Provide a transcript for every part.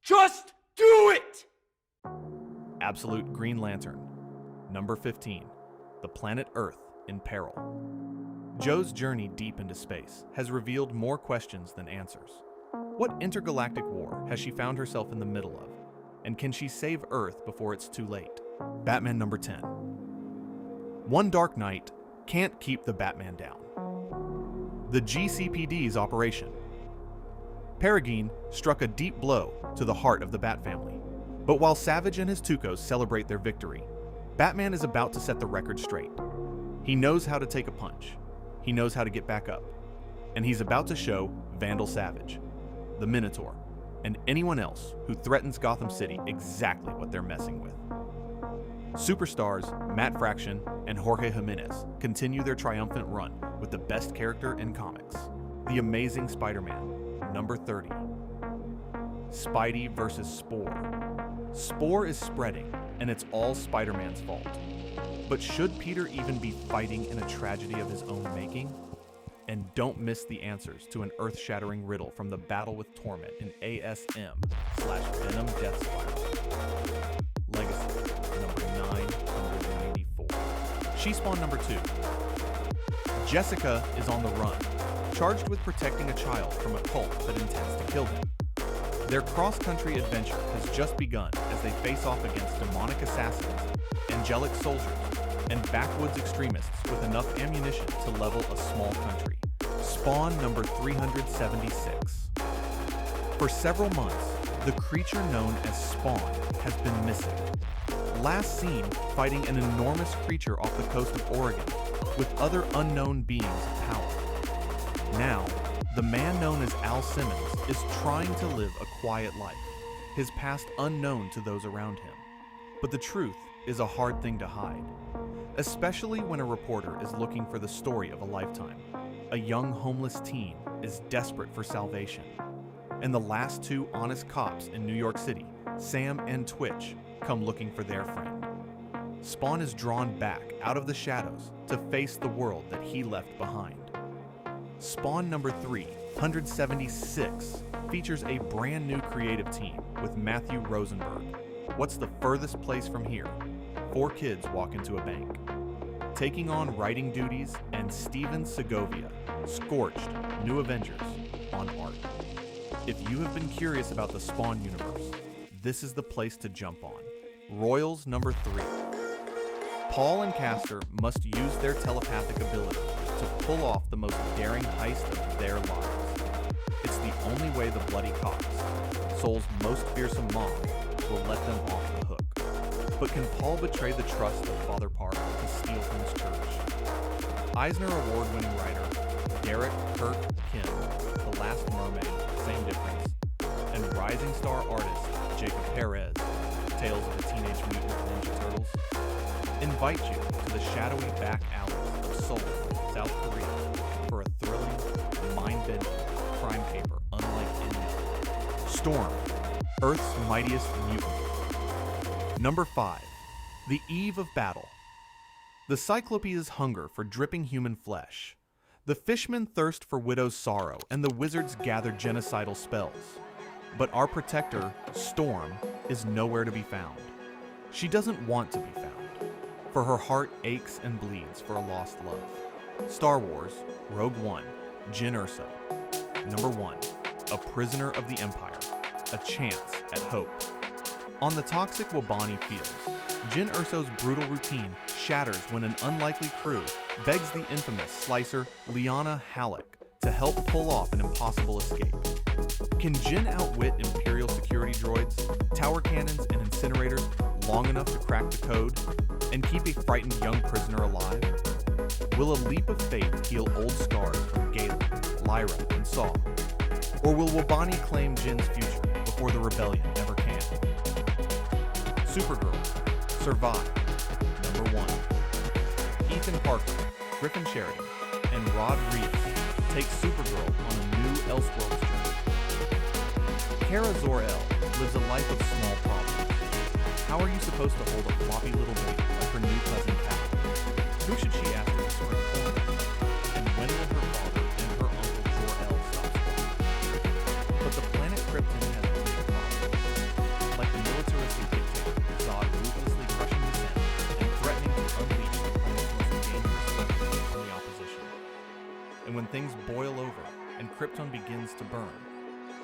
Just do it! Absolute Green Lantern. Number 15. The Planet Earth in Peril. Jo's journey deep into space has revealed more questions than answers. What intergalactic war has she found herself in the middle of? And can she save Earth before it's too late? Batman number 10. One dark night can't keep the Batman down. The GCPD's operation. Peregrine struck a deep blow to the heart of the Bat family. But while Savage and his Tucos celebrate their victory, Batman is about to set the record straight. He knows how to take a punch. He knows how to get back up. And he's about to show Vandal Savage, the Minotaur, and anyone else who threatens Gotham City exactly what they're messing with. Superstars Matt Fraction and Jorge Jimenez continue their triumphant run with the best character in comics, The Amazing Spider-Man, number 30. Spidey versus Spore. Spore is spreading, and it's all Spider-Man's fault. But should Peter even be fighting in a tragedy of his own making? And don't miss the answers to an earth-shattering riddle from the Battle with Torment in ASM/Venom Death Spiral. Legacy, number 994. She-Spawn number 2. Jessica is on the run, charged with protecting a child from a cult that intends to kill him. Their cross-country adventure has just begun as they face off against demonic assassins, angelic soldiers, and backwoods extremists with enough ammunition to level a small country. Spawn number 376. For several months, the creature known as Spawn has been missing. Last seen fighting an enormous creature off the coast of Oregon with other unknown beings of power. Now, the man known as Al Simmons is trying to live a quiet life, his past unknown to those around him. But the truth is a hard thing to hide, especially when a reporter is looking for the story of a lifetime. A young homeless teen is desperate for salvation, and the last two honest cops in New York City, Sam and Twitch, come looking for their friend. Spawn is drawn back out of the shadows to face the world that he left behind. Spawn number 376 features a brand new creative team with Matthew Rosenberg. What's the furthest place from here? 4 kids walk into a bank. Taking on writing duties and Steven Segovia, Scorched, New Avengers, on art. If you have been curious about the Spawn universe, this is the place to jump on. Royals number 3. Paul and Castor must use their telepathic ability to pull off the most daring heist of their lives. It's the only way the bloody cops, Soul's most fearsome mom, will let them off the hook. But can Paul betray the trust of Father Park to steal from his church? Eisner Award-winning writer Derek Kirk Kim, The Last Mermaid, Same Difference, and rising star artist Jacob Perez, Tales of the Teenage Mutant Ninja Turtles, invite you to the shadowy back alleys of Seoul, South Korea, for a thrilling, mind-bending crime caper unlike any other. Storm, Earth's Mightiest Mutant. Number 5. The Eve of Battle. The Cyclopea's hunger for dripping human flesh. The fishmen thirst for widow's sorrow, and the wizards gather genocidal spells. But our protector, Storm, is nowhere to be found. She doesn't want to be found, for her heart aches and bleeds for a lost love. Star Wars, Rogue One, Jyn Erso. Number 1. A prisoner of the Empire. A chance at hope. On the toxic Wabani fields, Jyn Erso's brutal routine shatters when an unlikely crew begs the infamous slicer Lyanna Halleck to help pull off an impossible escape. Can Jyn outwit Imperial security droids, tower cannons, and incinerators long enough to crack the code and keep a frightened young prisoner alive? Will a leap of faith heal old scars from Galen, Lyra, and Saw? Or will Wabani claim Jin's future before the rebellion ever can? Supergirl, Survive, number 1. Ethan Parker, Griffin Sheridan, and Rod Reeves take Supergirl on a new Elseworlds journey. Kara Zor-El lives a life of small problems. How are you supposed to hold a floppy little baby like her new cousin Kat? Who should she ask to swear for? And when will her father and her uncle Jor-El stop squabbling? But the planet Krypton has a big problem. boil over and Krypton begins to burn,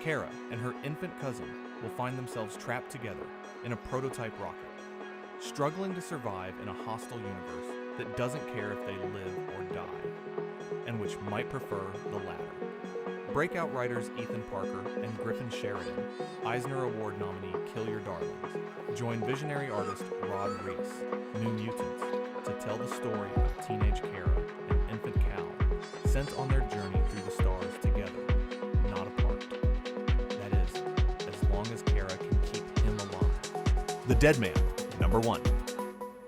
Kara and her infant cousin will find themselves trapped together in a prototype rocket, struggling to survive in a hostile universe that doesn't care if they live or die, and which might prefer the latter. Breakout writers Ethan Parker and Griffin Sheridan, Eisner Award nominee Kill Your Darlings, join visionary artist Rod Reese, New Mutants, to tell the story of teenage Kara and infant Cal, sent on their journey through the stars together, not apart. That is, as long as Kara can keep him alive. The Dead Man, number 1.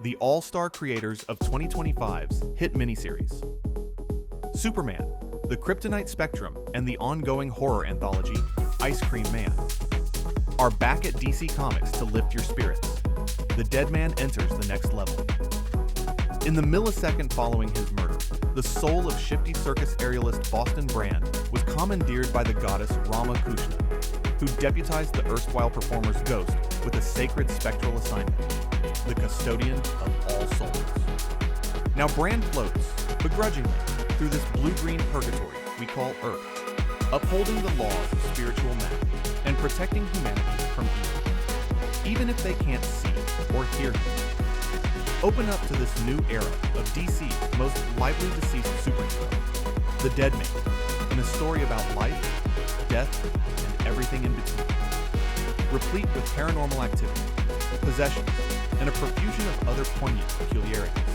The all-star creators of 2025's hit miniseries. Superman, the Kryptonite Spectrum, and the ongoing horror anthology, Ice Cream Man, are back at DC Comics to lift your spirits. The Dead Man enters the next level. In the millisecond following his murder, the soul of shifty circus aerialist Boston Brand was commandeered by the goddess Rama Kushna, who deputized the erstwhile performer's ghost with a sacred spectral assignment, the custodian of all souls. Now Brand floats, begrudgingly, through this blue-green purgatory we call Earth, upholding the laws of spiritual men and protecting humanity from evil, even if they can't see or hear him. Open up to this new era of DC's most lively deceased superhero, the Dead Man, in a story about life, death, and everything in between. Replete with paranormal activity, possessions, and a profusion of other poignant peculiarities.